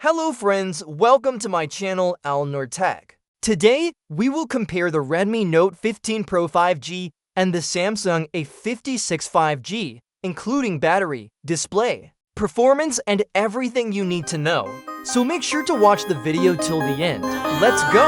Hello friends, welcome to my channel Al-Noor Tech. Today, we will compare the Redmi Note 15 Pro 5G and the Samsung A56 5G, including battery, display, performance, and everything you need to know. So make sure to watch the video till the end. Let's go!